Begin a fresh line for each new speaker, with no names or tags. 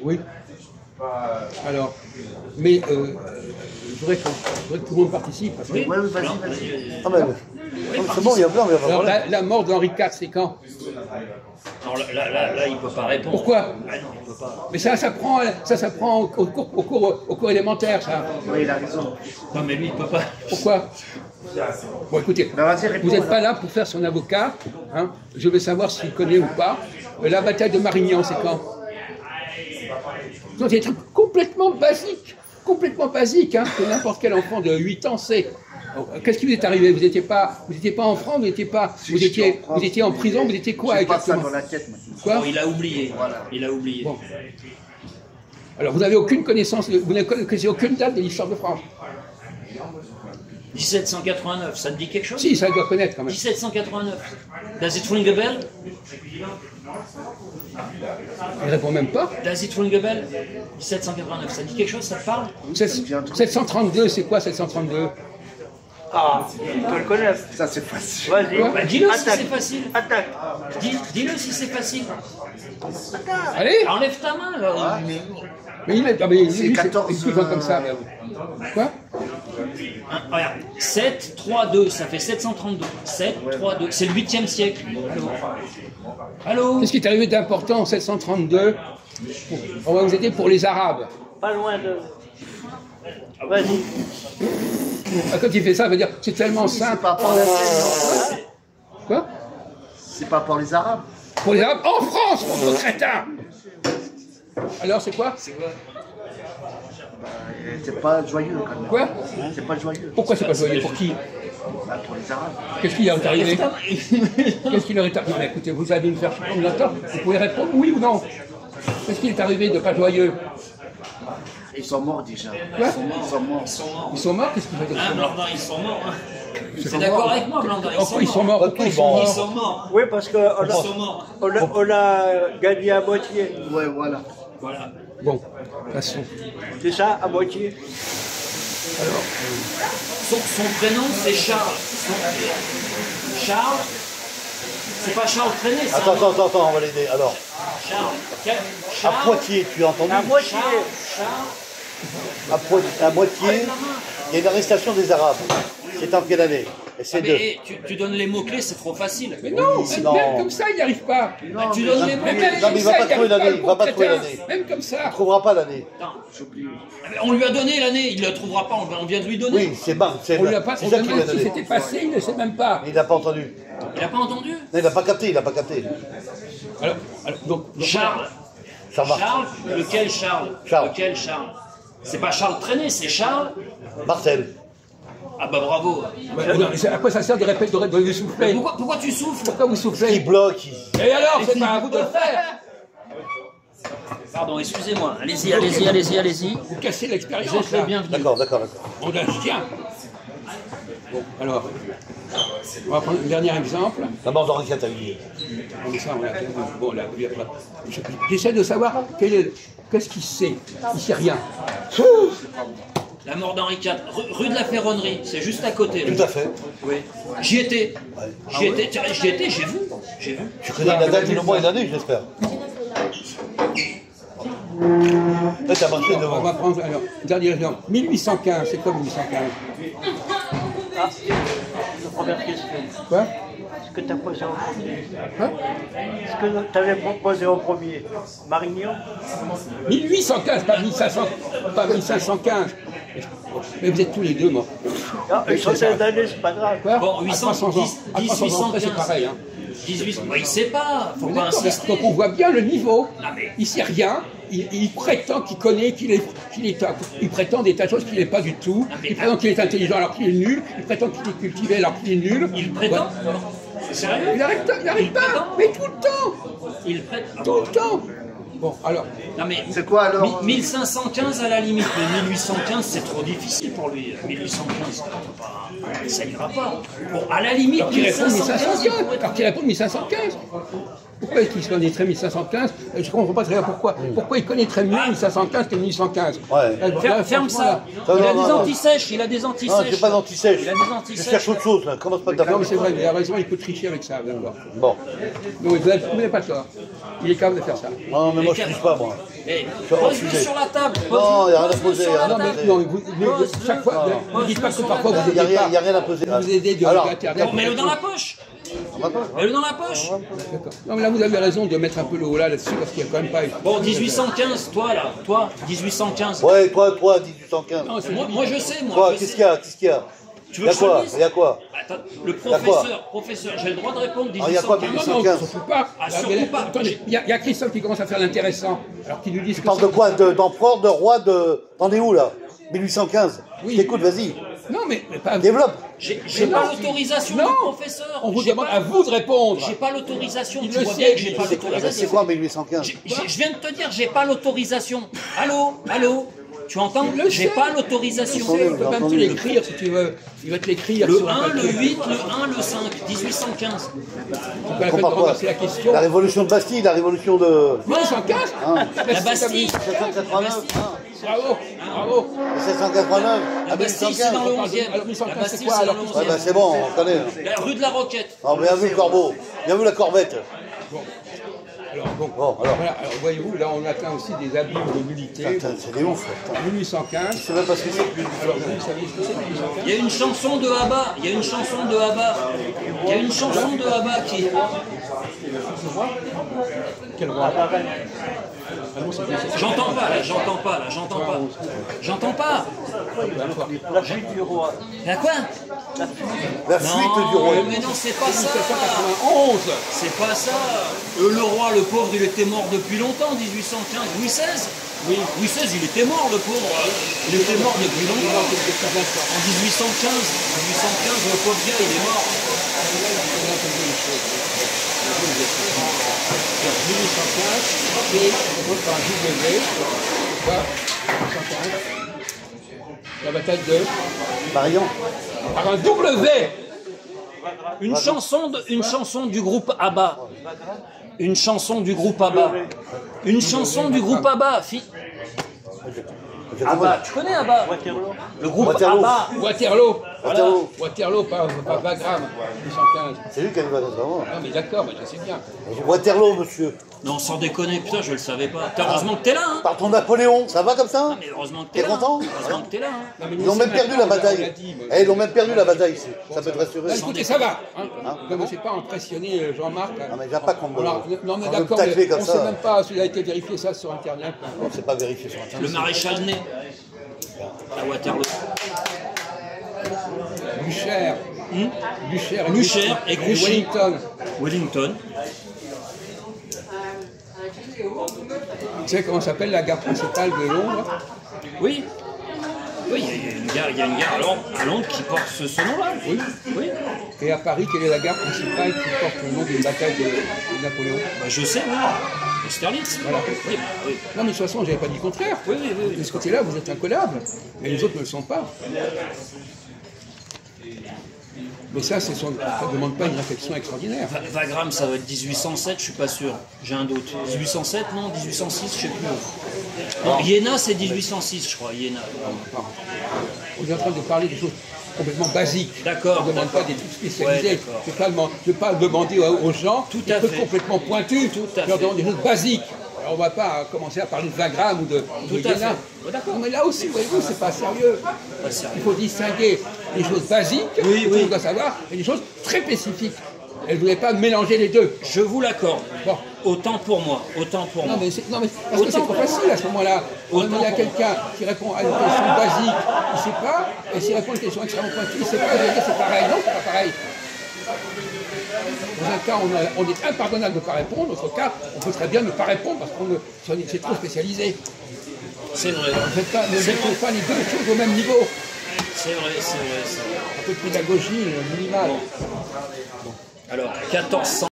Oui. Alors, mais je voudrais que tout le monde participe. Parce que...
Oui, vas-y.
Ah ben, c'est bon, il y a plein, mais il y a pas de
Alors,
problème.
la mort d'Henri IV, c'est quand?
Non, là, il ne peut pas répondre.
Pourquoi?
Ah non, il peut pas.
Mais ça s'apprend au cours élémentaire, ça.
Oui, il a raison.
Non, mais lui, il ne peut pas.
Pourquoi? Bon, écoutez,
Ben, vas-y, réponds,
vous n'êtes
alors.
pas là pour faire son avocat. Hein. Je veux savoir s'il connaît ou pas. La bataille de Marignan, c'est quand? C'est des trucs complètement basiques, hein, que n'importe quel enfant de 8 ans sait. Qu'est-ce qui vous est arrivé? Vous n'étiez pas en France, vous étiez en prison, vous étiez quoi
J'ai pas ça
exactement?
dans la tête maintenant.
Quoi?
Bon, il a oublié.
Voilà.
Il a oublié.
Bon. Alors vous n'avez aucune connaissance, vous ne connaissez aucune date de l'histoire de France?
1789, ça te dit quelque chose?
Si, ça doit connaître quand même.
1789. Does it ring a bell?
Il répond même pas.
Does it ring a bell? 1789, ça te dit quelque chose? Ça te parle?
732, c'est quoi 732?
Ah, il peut le connaître.
Ça, c'est facile.
Vas-y.
Bah, dis-le si
Attaque.
c'est facile.
Attaque.
Dis-le si c'est facile.
Allez.
Enlève ta main, là.
Mais il est, ah, mais
C'est
lui,
14,
il est comme ça. Quoi?
Hein, regarde, 7, 3, 2, ça fait 732. 7, 3, 2, c'est le 8e siècle. Allô?
Qu'est-ce qui est arrivé d'important en 732? On va vous aider pour les Arabes.
Pas loin de... Vas-y.
Ah, quand il fait ça, il veut dire c'est tellement
C'est
simple.
pas pour la
Quoi?
C'est pas pour les Arabes.
Pour les Arabes en France, mon crétin! Alors c'est quoi?
C'est pas joyeux quand même.
Quoi?
C'est pas joyeux.
Pourquoi c'est pas joyeux? Pour qui?
Bah, pour les Arabes.
Qu'est-ce qui leur est arrivé? Qu'est-ce qui leur est arrivé? Écoutez, vous allez me faire chier longtemps. Vous pouvez répondre oui ou non? Qu'est-ce qui est arrivé de pas joyeux?
Ils sont morts déjà.
Quoi?
Ils sont morts.
Ils sont morts? Qu'est-ce qu'ils veulent dire?
Ah, Blandin, ils sont morts. Hein.
Ils
T'es
sont
d'accord
morts.
avec moi, Blandin?
Pourquoi ils sont morts? Pourquoi ils sont
Ils
morts?
sont morts.
Oui, parce qu'on
Ils sont morts.
on a gagné à moitié.
Ouais, voilà.
Voilà.
Bon, passons.
C'est ça, à moitié.
Son prénom, c'est Charles. Charles, c'est pas Charles Trenet, c'est
Attends, on va l'aider. Alors,
Charles.
à
Charles.
Poitiers, tu as entendu?
À moitié.
Charles.
À Moitié, il y a une arrestation des Arabes. C'est en quelle année? Essaie de...
Mais tu donnes les mots-clés, c'est trop facile.
Mais non,
non.
même comme ça, il n'y arrive pas.
Bah, tu donnes les mots
Même
clés.
Non, mais il va pas trouver l'année, il va pas trouver l'année.
Même comme ça.
Il ne trouvera pas l'année.
Attends. On lui a donné l'année, il ne la trouvera pas, on vient de lui donner.
Oui, c'est bon. C'est
On lui a pas
ça qui lui a
demandé si
donné.
c'était passé, il ne sait même pas.
Il n'a pas entendu.
Il n'a pas entendu?
Non, il n'a pas capté, il n'a pas capté.
Alors, donc,
Charles.
Ça marche.
Charles, lequel Charles?
Charles.
Lequel Charles? C'est pas Charles Trenet, c'est Charles.
Martel.
Ah bah bravo.
à quoi ça sert de répéter, de souffler?
Pourquoi tu souffles?
Pourquoi vous
Il
soufflez?
bloque.
Et alors, c'est pas à vous de le faire.
Pardon, excusez-moi. Allez-y.
Vous cassez
Vous
l'expérience.
êtes le
là.
bienvenu.
D'accord.
On a le chien. Bon, alors, on va prendre un dernier exemple.
La mort d'Henri IV a eu lieu.
Comme ça, on l'a bon, là, j'essaie de savoir qu'est-ce qu'il sait. Il sait rien.
La mort d'Henri IV, rue de la Ferronnerie, c'est juste à côté. là.
Tout à fait.
Oui. J'y étais. J'y étais, j'ai vu.
Tu connais la date, le mois et l'année, j'espère. Là, t'as marqué
On
devant.
va prendre, alors, dernier exemple. 1815, c'est quoi 1815?
Ah, la première question.
Quoi?
Ce que tu as posé en premier.
Hein?
Ce que tu avais proposé en premier. Marignan.
1815, pas 1500, pas 1515. Mais vous êtes tous les deux morts.
Ah, ils sont des années, c'est pas grave.
Quoi?
Bon,
À
800,
300 ans. À 300 ans après, c'est pareil. Hein.
18, il sait pas, faut pas
D'accord,
insister.
donc on voit bien le niveau.
Non, mais-
Il sait rien. Il prétend qu'il connaît, il prétend des tas de choses qu'il n'est pas du tout.
Non, mais-
Il prétend qu'il est intelligent alors qu'il est nul. Il prétend qu'il est cultivé alors qu'il est nul.
Il prétend?
Ouais.
C'est sérieux?
Il n'arrête
Il
pas,
prétend?
mais tout le temps.
Il prête. Ah
Tout
bon.
le temps. Bon, alors,
Non mais.
C'est quoi, alors
1515 à la limite, mais 1815 c'est trop difficile pour lui. 1815, ça ira pas. Bon, à la limite,
alors qu'il répond
1515,
1515. Alors qu'il répond 1515. Pourquoi est-ce qu'il connaîtrait 1515? Je ne comprends pas très bien pourquoi. Pourquoi il connaîtrait mieux 1515 que 1815?
Ouais.
Ferme ça.
Ça,
Il a
non,
des
non.
antisèches, il a des
Non,
antisèches.
j'ai pas d'anti-sèche.
Il a des
Je
antisèches.
cherche autre chose, là. Commence pas
Non, mais
d'abord.
c'est vrai, il a raison, il peut tricher avec ça, d'accord.
Bon.
Donc, vous n'avez pas tort. Il est capable de faire ça.
Non, mais moi, je triche pas, moi.
Eh,
Hors
pose-le
sujet.
sur la table.
Non, il n'y a rien à
Pose-le
poser.
sur
il y a
la
rien à
table.
poser.
Non, mais chaque fois,
Non.
ne dites pas que parfois vous
Il n'y a
aidez
rien,
pas.
il y a rien à poser.
Vous aidez de
Alors,
Internet.
Non, mets-le dans la poche.
on va pas.
Mets-le dans la poche.
D'accord. Non, mais là, vous avez raison de mettre un peu le haut là-dessus, parce qu'il n'y a quand même pas...
Bon, 1815, toi là, toi, 1815.
Ouais, toi, 1815.
Non, c'est
Moi je sais, moi.
Quoi,
je
qu'est-ce
sais.
qu'il y a? Qu'est-ce qu'il y a?
Tu
Il
veux
y a
que je te
quoi?
le dise
Il y a quoi?
Attends, le
y a quoi
professeur, j'ai le droit de répondre
Alors, il y a quoi,
1815.
Non, non,
1815.
surtout pas.
Ah, surtout pas.
Attendez, il y a Christophe qui commence à faire l'intéressant, alors qu'il nous dit ce
Tu
que
parles de quoi? D'empereur, de roi, de... T'en es où, là? 1815.
Oui.
Écoute, vas-y.
Non, mais pas...
Développe.
J'ai
Mais
pas
non.
l'autorisation
Non.
du professeur.
On vous
J'ai
demande
pas-
à vous de répondre.
J'ai pas l'autorisation.
Il
Tu
le
vois
sait,
bien que j'ai
il
pas
le sait.
C'est
l'autorisation.
quoi 1815?
Je viens de te dire, j'ai pas l'autorisation. Allô, allô. Tu entends?
Il le
J'ai
sait.
pas l'autorisation.
Tu peux même te l'écrire si tu veux. Il va te l'écrire
Le
sur un
1, le
papier.
8, le 1, le 5, 1815.
C'est pas la peine de
Comprends quoi?
renverser la question.
La révolution de Bastille, la révolution de...
1815
La Bastille.
1789,
Bravo, bravo.
1789,
La Bastille, c'est dans le 11e.
Alors, 1815,
La Bastille,
c'est quoi,
c'est dans
alors
le
Ouais, bah
11e.
c'est bon, on connaît.
La rue de la Roquette.
Non, bien vu le corbeau. Bien vu la corvette.
Alors, donc,
Bon, alors.
voilà, alors voyez-vous, là on atteint aussi des abîmes de nullité.
Putain, c'est des ouf. Putain.
1815.
C'est même pas ce que c'est.
Alors, vous savez ce que c'est 1815?
Il y a une chanson de Abba. Il y a une chanson de Abba. Il y a une chanson de Abba qui.
Quel roi? Ah non, c'est pas ça.
J'entends pas là, j'entends pas là, j'entends pas. J'entends pas.
La fuite du roi.
Y'a quoi?
La fuite du roi.
Mais non, c'est pas ça.
1791.
C'est pas ça. Le roi, le pauvre, il était mort depuis longtemps, 1815. Louis XVI. Oui, Louis XVI, il était mort, le pauvre. Il était mort depuis longtemps. En 1815, le pauvre gars, il est mort.
1815, et on vote par un W, quoi, 1815, la bataille de...
Marion.
Par un W.
Une chanson du groupe ABBA. Une chanson du groupe ABBA. Une chanson du groupe ABBA. ABBA, tu connais ABBA? Le groupe
Waterloo.
ABBA.
Waterloo.
Waterloo.
Waterloo, pas Wagram, 1815.
C'est lui qui a dit Waterloo.
Non mais d'accord, mais je sais bien.
Waterloo, monsieur.
Non, sans déconner, putain, je le savais pas. Heureusement que t'es là, hein.
Par ton Napoléon, ça va comme ça?
Mais heureusement que t'es
T'es
là.
content?
Heureusement que t'es là, hein.
Non, mais
Ils ont
nous,
même
c'est
perdu la
maintenant, on l'a
bataille.
dit, moi.
Eh, ils ont même perdu la bataille ici. Ça peut te rassurer.
Bah, écoutez, ça va. Hein. Ne commencez pas à impressionner Jean-Marc.
Non, mais il n'y a pas qu'on me...
Non mais
on
d'accord,
me tacler
mais
comme
on ne
ça.
sait même pas s'il a été vérifié ça sur Internet.
Non, c'est pas vérifié sur Internet.
Le maréchal Ney. À Waterloo.
Blücher.
Blücher et Grouchy.
Wellington.
Wellington.
Tu sais comment s'appelle la gare principale de Londres?
Oui. Oui, il y a une gare à Londres qui porte ce nom-là.
Oui.
Oui.
Et à Paris, quelle est la gare principale qui porte le nom d'une bataille de Napoléon?
Bah, je sais, oui. Austerlitz.
Voilà.
Oui.
Non mais de toute façon, j'avais pas dit le contraire.
Oui, oui, oui.
De ce côté-là, vous êtes incollable. Mais les autres ne le sont pas. Mais ça, ça ne demande pas une réflexion extraordinaire.
Wagram, ça va être 1807, je suis pas sûr. J'ai un doute. 1807, non 1806, je sais plus. Non, Iéna, c'est 1806, je crois. Iéna.
On est en train de parler des choses complètement basiques.
D'accord,
On ne demande pas
d'accord.
des trucs spécialisés.
Ouais, d'accord.
Je ne vais pas demander aux gens
Tout
des
à
trucs
fait.
complètement pointus.
Tout à
Je leur
fait.
demande des choses basiques. Alors on ne va pas commencer à parler de Wagram ou de
Tout à
Iéna.
fait. Oh, d'accord.
Non, mais là aussi, voyez-vous, c'est pas sérieux.
Pas sérieux.
Il faut distinguer les choses basiques,
Oui,
que
oui.
on doit savoir, et les choses très spécifiques. Elle ne voulait pas mélanger les deux.
Je vous l'accorde.
Bon.
Autant pour moi. Autant pour moi.
Non mais, parce que c'est trop facile à ce moment-là. On demande à quelqu'un qui répond à une question basique, il ne sait pas, et s'il répond à une question extrêmement pointue, il ne sait pas, je vais dire c'est pareil. Non, c'est pas pareil. Dans un cas, on est impardonnable de ne pas répondre, dans l'autre cas, on peut très bien ne pas répondre parce qu'on c'est trop spécialisé.
C'est vrai.
Ne mettez pas les deux choses au même niveau.
C'est vrai, c'est vrai, c'est vrai.
Un peu de pédagogie minimale.
Alors, 1400.